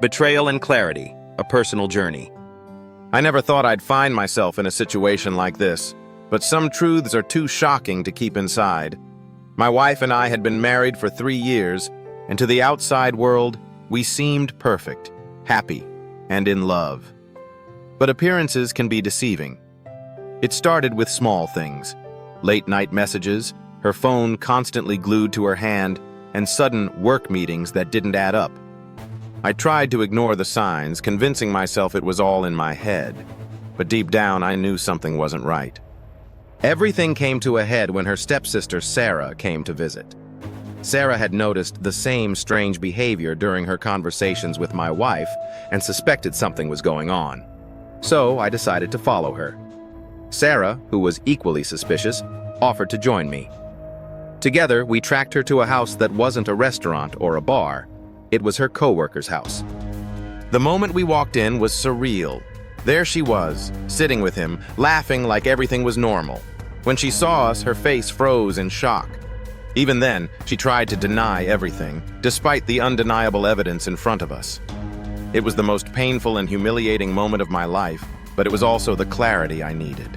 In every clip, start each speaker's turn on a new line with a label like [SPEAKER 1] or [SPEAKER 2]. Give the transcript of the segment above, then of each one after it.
[SPEAKER 1] Betrayal and clarity, a personal journey. I never thought I'd find myself in a situation like this, but some truths are too shocking to keep inside. My wife and I had been married for 3 years, and to the outside world, we seemed perfect, happy, and in love. But appearances can be deceiving. It started with small things: late-night messages, her phone constantly glued to her hand, and sudden work meetings that didn't add up. I tried to ignore the signs, convincing myself it was all in my head. But deep down, I knew something wasn't right. Everything came to a head when her stepsister Sarah came to visit. Sarah had noticed the same strange behavior during her conversations with my wife and suspected something was going on. So I decided to follow her. Sarah, who was equally suspicious, offered to join me. Together, we tracked her to a house that wasn't a restaurant or a bar. It was her coworker's house. The moment we walked in was surreal. There she was, sitting with him, laughing like everything was normal. When she saw us, her face froze in shock. Even then, she tried to deny everything, despite the undeniable evidence in front of us. It was the most painful and humiliating moment of my life, but it was also the clarity I needed.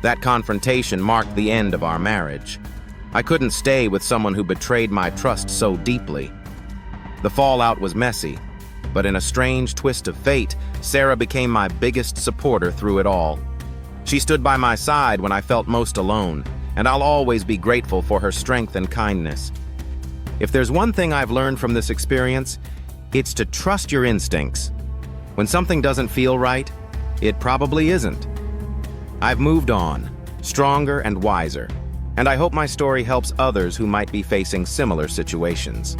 [SPEAKER 1] That confrontation marked the end of our marriage. I couldn't stay with someone who betrayed my trust so deeply. The fallout was messy, but in a strange twist of fate, Sarah became my biggest supporter through it all. She stood by my side when I felt most alone, and I'll always be grateful for her strength and kindness. If there's one thing I've learned from this experience, it's to trust your instincts. When something doesn't feel right, it probably isn't. I've moved on, stronger and wiser, and I hope my story helps others who might be facing similar situations.